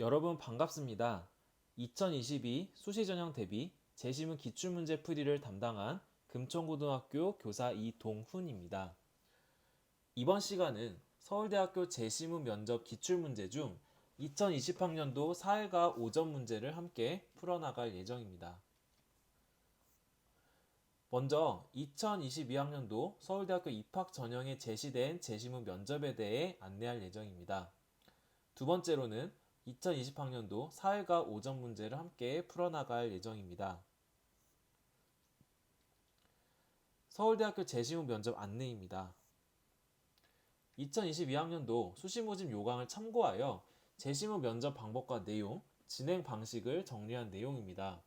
여러분 반갑습니다. 2022 수시전형 대비 재시문 기출문제 풀이를 담당한 금천고등학교 교사 이동훈입니다. 이번 시간은 서울대학교 재시문 면접 기출문제 중 2020학년도 4일과 오전 문제를 함께 풀어나갈 예정입니다. 먼저 2022학년도 서울대학교 입학 전형에 제시된 재시문 면접에 대해 안내할 예정입니다. 두 번째로는 2020학년도 사회과 오전 문제를 함께 풀어나갈 예정입니다. 서울대학교 재시문 면접 안내입니다. 2022학년도 수시모집 요강을 참고하여 재시문 면접 방법과 내용, 진행 방식을 정리한 내용입니다.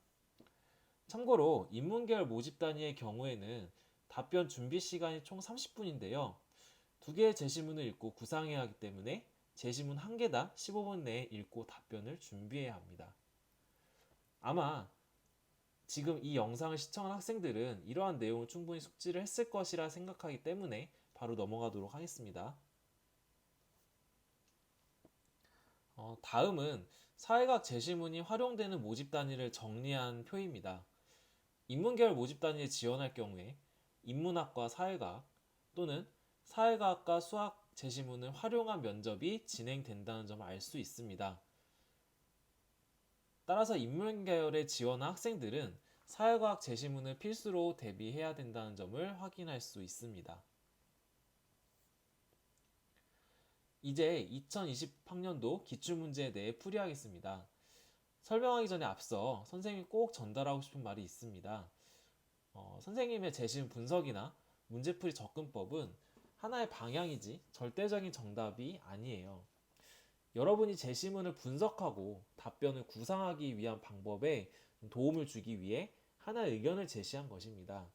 참고로 인문계열 모집 단위의 경우에는 답변 준비 시간이 총 30분인데요. 두 개의 재시문을 읽고 구상해야 하기 때문에 재시문 한 개당 15분 내에 읽고 답변을 준비해야 합니다. 아마 지금 이 영상을 시청한 학생들은 이러한 내용을 충분히 숙지를 했을 것이라 생각하기 때문에 바로 넘어가도록 하겠습니다. 다음은 사회학 재시문이 활용되는 모집 단위를 정리한 표입니다. 인문계열 모집 단위에 지원할 경우에 인문학과 사회과학 또는 사회과학과 수학 재시문을 활용한 면접이 진행된다는 점을 알 수 있습니다. 따라서 인문계열에 지원한 학생들은 사회과학 재시문을 필수로 대비해야 된다는 점을 확인할 수 있습니다. 이제 2020학년도 기출문제에 대해 풀이하겠습니다. 설명하기 전에 앞서 선생님이 꼭 전달하고 싶은 말이 있습니다. 선생님의 재시문 분석이나 문제풀이 접근법은 하나의 방향이지 절대적인 정답이 아니에요. 여러분이 재시문을 분석하고 답변을 구상하기 위한 방법에 도움을 주기 위해 하나의 의견을 제시한 것입니다.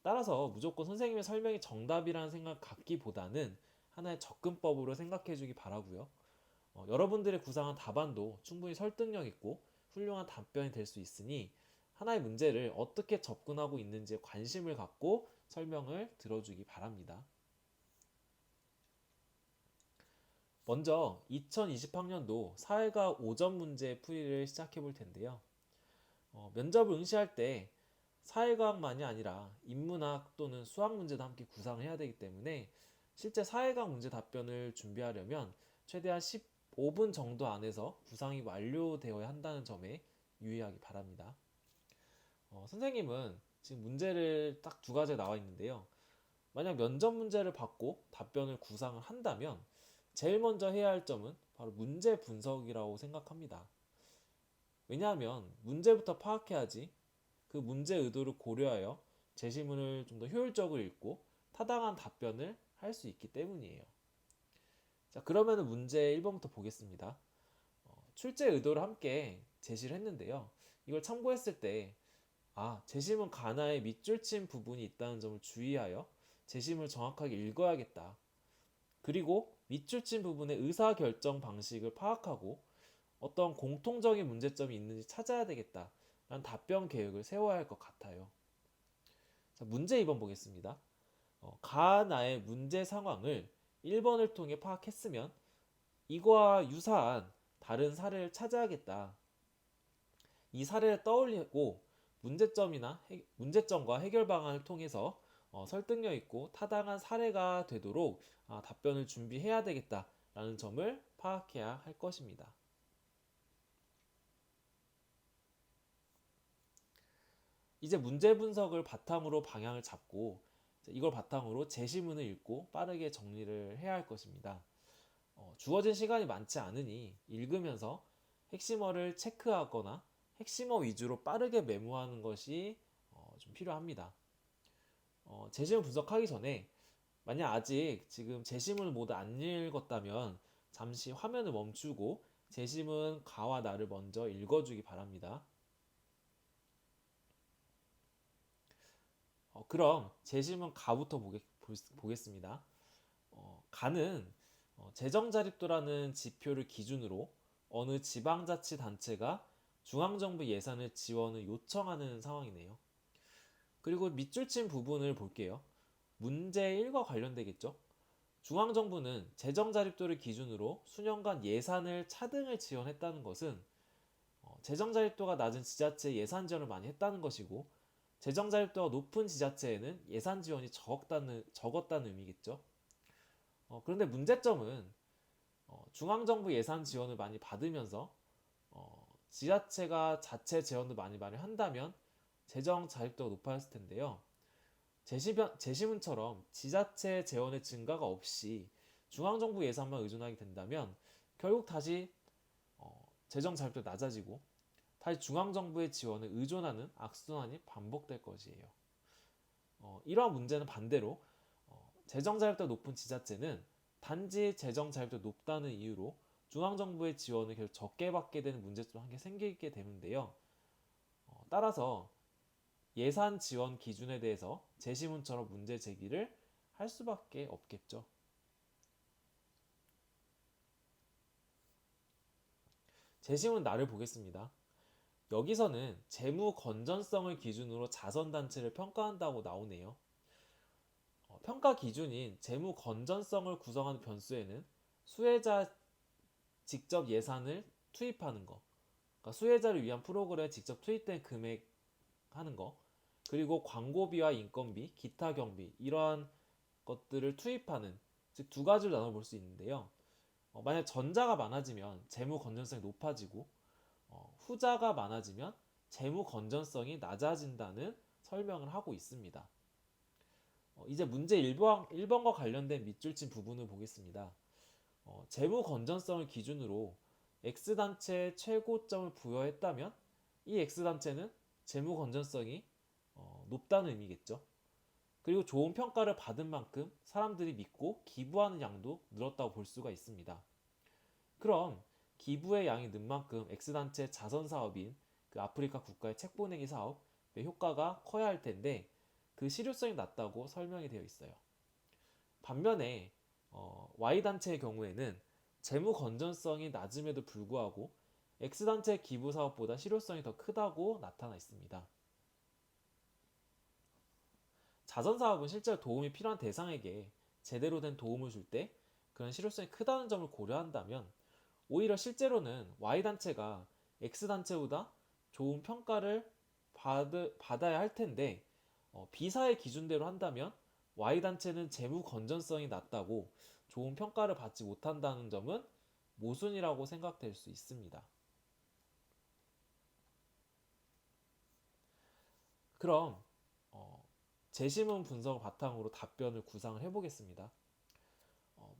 따라서 무조건 선생님의 설명이 정답이라는 생각을 갖기보다는 하나의 접근법으로 생각해 주기 바라고요. 여러분들의 구상한 답안도 충분히 설득력 있고 훌륭한 답변이 될 수 있으니 하나의 문제를 어떻게 접근하고 있는지에 관심을 갖고 설명을 들어주기 바랍니다. 먼저 2020학년도 사회과 오전 문제 풀이를 시작해 볼 텐데요. 면접을 응시할 때 사회과학만이 아니라 인문학 또는 수학 문제도 함께 구상을 해야 되기 때문에 실제 사회과학 문제 답변을 준비하려면 최대한 15분 정도 안에서 구상이 완료되어야 한다는 점에 유의하기 바랍니다. 선생님은 지금 문제를 딱 두 가지가 나와 있는데요. 만약 면접 문제를 받고 답변을 구상을 한다면 제일 먼저 해야 할 점은 바로 문제 분석이라고 생각합니다. 왜냐하면 문제부터 파악해야지 그 문제 의도를 고려하여 제시문을 좀 더 효율적으로 읽고 타당한 답변을 할 수 있기 때문이에요. 자, 그러면 문제 1번부터 보겠습니다. 출제 의도를 함께 제시를 했는데요. 이걸 참고했을 때 제시문 가나에 밑줄 친 부분이 있다는 점을 주의하여 제시문을 정확하게 읽어야겠다. 그리고 밑줄 친 부분의 의사결정 방식을 파악하고 어떤 공통적인 문제점이 있는지 찾아야 되겠다. 라는 답변 계획을 세워야 할 것 같아요. 자, 문제 2번 보겠습니다. 가나의 문제 상황을 1번을 통해 파악했으면 이거와 유사한 다른 사례를 찾아야겠다. 이 사례를 떠올리고 문제점과 해결 방안을 통해서 설득력 있고 타당한 사례가 되도록 답변을 준비해야 되겠다라는 점을 파악해야 할 것입니다. 이제 문제 분석을 바탕으로 방향을 잡고 이걸 바탕으로 제시문을 읽고 빠르게 정리를 해야 할 것입니다. 주어진 시간이 많지 않으니 읽으면서 핵심어를 체크하거나 핵심어 위주로 빠르게 메모하는 것이 좀 필요합니다. 제시문 분석하기 전에 만약 아직 지금 제시문을 모두 안 읽었다면 잠시 화면을 멈추고 제시문 가와 나를 먼저 읽어주기 바랍니다. 그럼 제시문 가부터 보겠습니다. 가는 재정자립도라는 지표를 기준으로 어느 지방자치단체가 중앙정부 예산을 지원을 요청하는 상황이네요. 그리고 밑줄 친 부분을 볼게요. 문제 1과 관련되겠죠? 중앙정부는 재정자립도를 기준으로 수년간 예산을 차등을 지원했다는 것은 재정자립도가 낮은 지자체에 예산 지원을 많이 했다는 것이고, 재정자립도가 높은 지자체에는 예산 지원이 적었다는 의미겠죠. 그런데 문제점은 중앙정부 예산 지원을 많이 받으면서 지자체가 자체 재원도 많이 한다면 재정 자립도가 높아졌을 텐데요. 제시문처럼 지자체 재원의 증가가 없이 중앙정부 예산만 의존하게 된다면 결국 다시 재정 자립도가 낮아지고 다시 중앙정부의 지원을 의존하는 악순환이 반복될 것이에요. 이러한 문제는 반대로 재정 자립도가 높은 지자체는 단지 재정 자립도가 높다는 이유로 중앙정부의 지원을 계속 적게 받게 되는 문제점이 한 개 생기게 되는데요. 따라서 예산 지원 기준에 대해서 제시문처럼 문제 제기를 할 수밖에 없겠죠. 제시문 나를 보겠습니다. 여기서는 재무 건전성을 기준으로 자선단체를 평가한다고 나오네요. 평가 기준인 재무 건전성을 구성하는 변수에는 수혜자 직접 예산을 투입하는 거, 그러니까 수혜자를 위한 프로그램에 직접 투입된 금액 하는 거, 그리고 광고비와 인건비, 기타 경비 이러한 것들을 투입하는, 즉 두 가지로 나눠볼 수 있는데요. 만약 전자가 많아지면 재무 건전성이 높아지고 후자가 많아지면 재무 건전성이 낮아진다는 설명을 하고 있습니다. 이제 문제 1번과 관련된 밑줄 친 부분을 보겠습니다. 재무 건전성을 기준으로 X단체에 최고점을 부여했다면 이 X단체는 재무 건전성이 높다는 의미겠죠. 그리고 좋은 평가를 받은 만큼 사람들이 믿고 기부하는 양도 늘었다고 볼 수가 있습니다. 그럼 기부의 양이 는 만큼 X단체 자선 사업인 그 아프리카 국가의 책 보내기 사업의 효과가 커야 할 텐데 그 실효성이 낮다고 설명이 되어 있어요. 반면에 Y단체의 경우에는 재무 건전성이 낮음에도 불구하고 X단체 기부 사업보다 실효성이 더 크다고 나타나 있습니다. 자선 사업은 실제로 도움이 필요한 대상에게 제대로 된 도움을 줄 때 그런 실효성이 크다는 점을 고려한다면 오히려 실제로는 Y단체가 X단체보다 좋은 평가를 받아야 할 텐데 B사의 기준대로 한다면 Y단체는 재무 건전성이 낮다고 좋은 평가를 받지 못한다는 점은 모순이라고 생각될 수 있습니다. 그럼 제시문 분석을 바탕으로 답변을 구상을 해보겠습니다.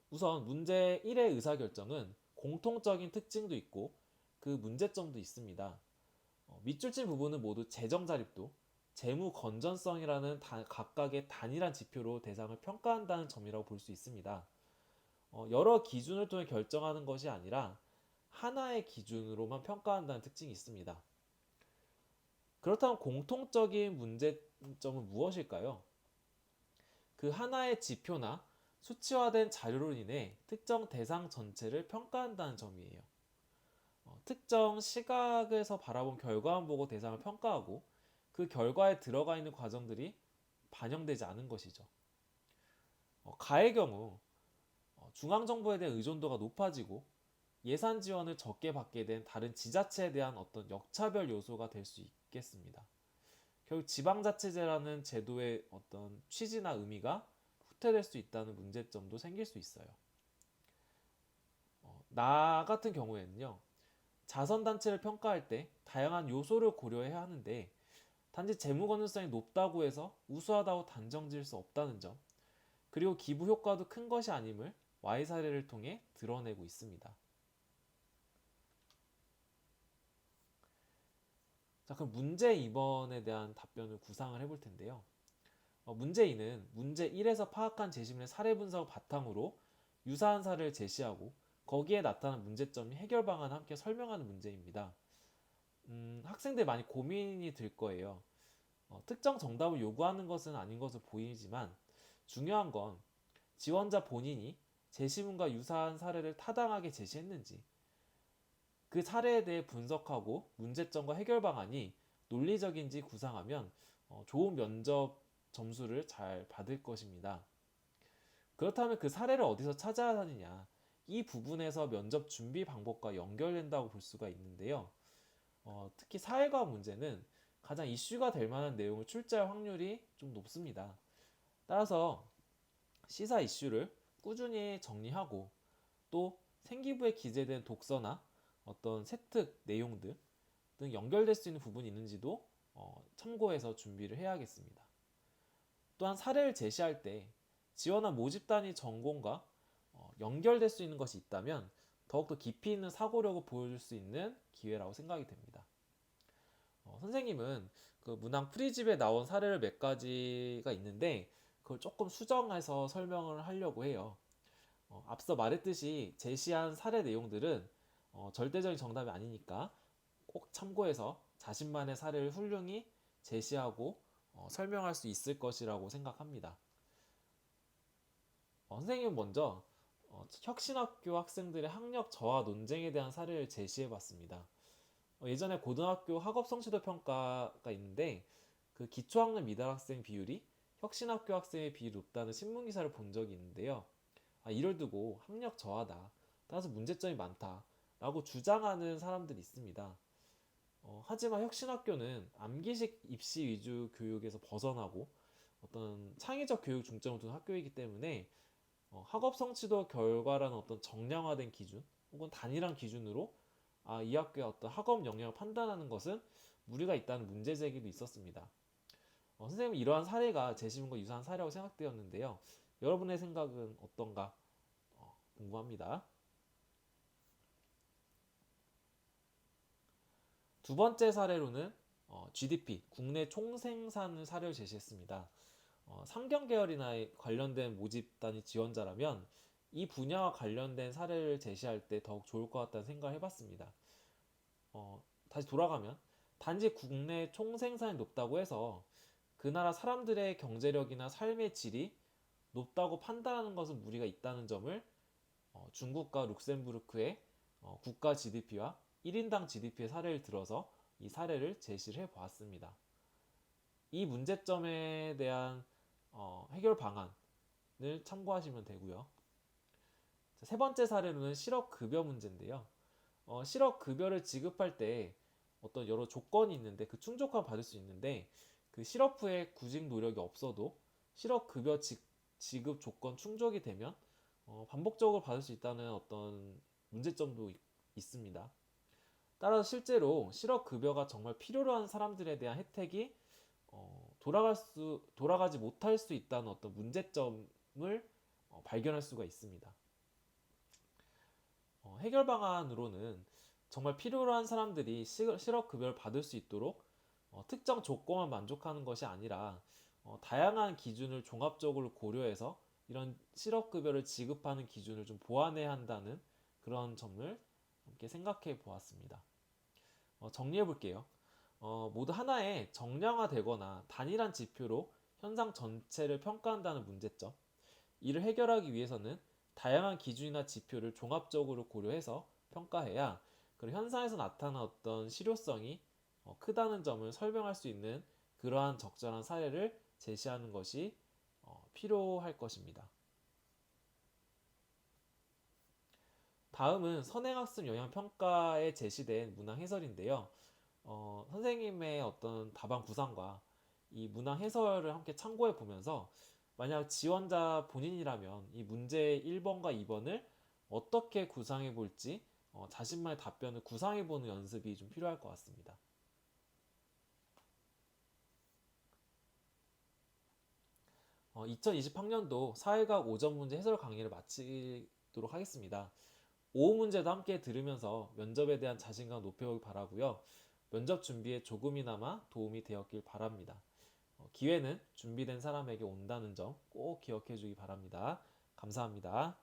우선 문제 1의 의사결정은 공통적인 특징도 있고 그 문제점도 있습니다. 밑줄 친 부분은 모두 재정자립도, 재무 건전성이라는 각각의 단일한 지표로 대상을 평가한다는 점이라고 볼 수 있습니다. 여러 기준을 통해 결정하는 것이 아니라 하나의 기준으로만 평가한다는 특징이 있습니다. 그렇다면 공통적인 문제점은 무엇일까요? 그 하나의 지표나 수치화된 자료로 인해 특정 대상 전체를 평가한다는 점이에요. 특정 시각에서 바라본 결과만 보고 대상을 평가하고 그 결과에 들어가 있는 과정들이 반영되지 않은 것이죠. 가의 경우 중앙정부에 대한 의존도가 높아지고 예산 지원을 적게 받게 된 다른 지자체에 대한 어떤 역차별 요소가 될 수 있겠습니다. 결국 지방자치제라는 제도의 어떤 취지나 의미가 후퇴될 수 있다는 문제점도 생길 수 있어요. 나 같은 경우에는요, 자선단체를 평가할 때 다양한 요소를 고려해야 하는데 단지 재무 건전성이 높다고 해서 우수하다고 단정 지을 수 없다는 점, 그리고 기부 효과도 큰 것이 아님을 Y 사례를 통해 드러내고 있습니다. 자, 그럼 문제 2번에 대한 답변을 구상을 해볼 텐데요. 문제 2는 문제 1에서 파악한 제시문의 사례 분석을 바탕으로 유사한 사례를 제시하고 거기에 나타난 문제점이 해결 방안을 함께 설명하는 문제입니다. 학생들 많이 고민이 들 거예요. 특정 정답을 요구하는 것은 아닌 것으로 보이지만 중요한 건 지원자 본인이 제시문과 유사한 사례를 타당하게 제시했는지, 그 사례에 대해 분석하고 문제점과 해결 방안이 논리적인지 구상하면 좋은 면접 점수를 잘 받을 것입니다. 그렇다면 그 사례를 어디서 찾아야 하느냐? 이 부분에서 면접 준비 방법과 연결된다고 볼 수가 있는데요. 특히 사회과학 문제는 가장 이슈가 될 만한 내용을 출제할 확률이 좀 높습니다. 따라서 시사 이슈를 꾸준히 정리하고 또 생기부에 기재된 독서나 어떤 세특 내용들 등 연결될 수 있는 부분이 있는지도 참고해서 준비를 해야겠습니다. 또한 사례를 제시할 때 지원한 모집 단위 전공과 연결될 수 있는 것이 있다면 더욱더 깊이 있는 사고력을 보여줄 수 있는 기회라고 생각이 됩니다. 선생님은 그 문항 프리집에 나온 사례를 몇 가지가 있는데 그걸 조금 수정해서 설명을 하려고 해요. 앞서 말했듯이 제시한 사례 내용들은 절대적인 정답이 아니니까 꼭 참고해서 자신만의 사례를 훌륭히 제시하고 설명할 수 있을 것이라고 생각합니다. 선생님은 먼저 혁신학교 학생들의 학력 저하 논쟁에 대한 사례를 제시해 봤습니다. 예전에 고등학교 학업 성취도 평가가 있는데 그 기초학력 미달 학생 비율이 혁신학교 학생의 비율이 높다는 신문 기사를 본 적이 있는데요. 이를 두고 학력 저하다, 따라서 문제점이 많다 라고 주장하는 사람들이 있습니다. 하지만 혁신학교는 암기식 입시 위주 교육에서 벗어나고 어떤 창의적 교육 중점을 둔 학교이기 때문에 학업 성취도 결과라는 어떤 정량화된 기준 혹은 단일한 기준으로 이 학교의 어떤 학업 역량을 판단하는 것은 무리가 있다는 문제 제기도 있었습니다. 선생님은 이러한 사례가 제시문과 유사한 사례라고 생각되었는데요. 여러분의 생각은 어떤가 궁금합니다. 두 번째 사례로는 GDP, 국내 총생산 사례를 제시했습니다. 상경 계열이나 관련된 모집 단위 지원자라면 이 분야와 관련된 사례를 제시할 때 더욱 좋을 것 같다는 생각을 해봤습니다. 다시 돌아가면 단지 국내 총생산이 높다고 해서 그 나라 사람들의 경제력이나 삶의 질이 높다고 판단하는 것은 무리가 있다는 점을 중국과 룩셈부르크의 국가 GDP와 1인당 GDP의 사례를 들어서 이 사례를 제시를 해보았습니다. 이 문제점에 대한 해결 방안을 참고하시면 되고요. 세 번째 사례로는 실업급여 문제인데요. 실업급여를 지급할 때 어떤 여러 조건이 있는데 그 충족하면 받을 수 있는데 그 실업 후에 구직 노력이 없어도 실업급여 지급 조건 충족이 되면 반복적으로 받을 수 있다는 어떤 문제점도 있습니다. 따라서 실제로 실업급여가 정말 필요로 하는 사람들에 대한 혜택이 돌아가지 못할 수 있다는 어떤 문제점을 발견할 수가 있습니다. 해결 방안으로는 정말 필요로 한 사람들이 실업급여를 받을 수 있도록 특정 조건만 만족하는 것이 아니라 다양한 기준을 종합적으로 고려해서 이런 실업급여를 지급하는 기준을 좀 보완해야 한다는 그런 점을 함께 생각해 보았습니다. 정리해 볼게요. 모두 하나의 정량화되거나 단일한 지표로 현상 전체를 평가한다는 문제점. 이를 해결하기 위해서는 다양한 기준이나 지표를 종합적으로 고려해서 평가해야 그 현상에서 나타난 어떤 실효성이 크다는 점을 설명할 수 있는 그러한 적절한 사례를 제시하는 것이 필요할 것입니다. 다음은 선행학습 영향평가에 제시된 문항 해설인데요. 선생님의 어떤 답안 구상과 이 문항 해설을 함께 참고해 보면서 만약 지원자 본인이라면 이 문제 1번과 2번을 어떻게 구상해 볼지 자신만의 답변을 구상해 보는 연습이 좀 필요할 것 같습니다. 2020학년도 사회과학 5점 문제 해설 강의를 마치도록 하겠습니다. 5 문제도 함께 들으면서 면접에 대한 자신감 높여보기 바라고요. 면접 준비에 조금이나마 도움이 되었길 바랍니다. 기회는 준비된 사람에게 온다는 점 꼭 기억해 주기 바랍니다. 감사합니다.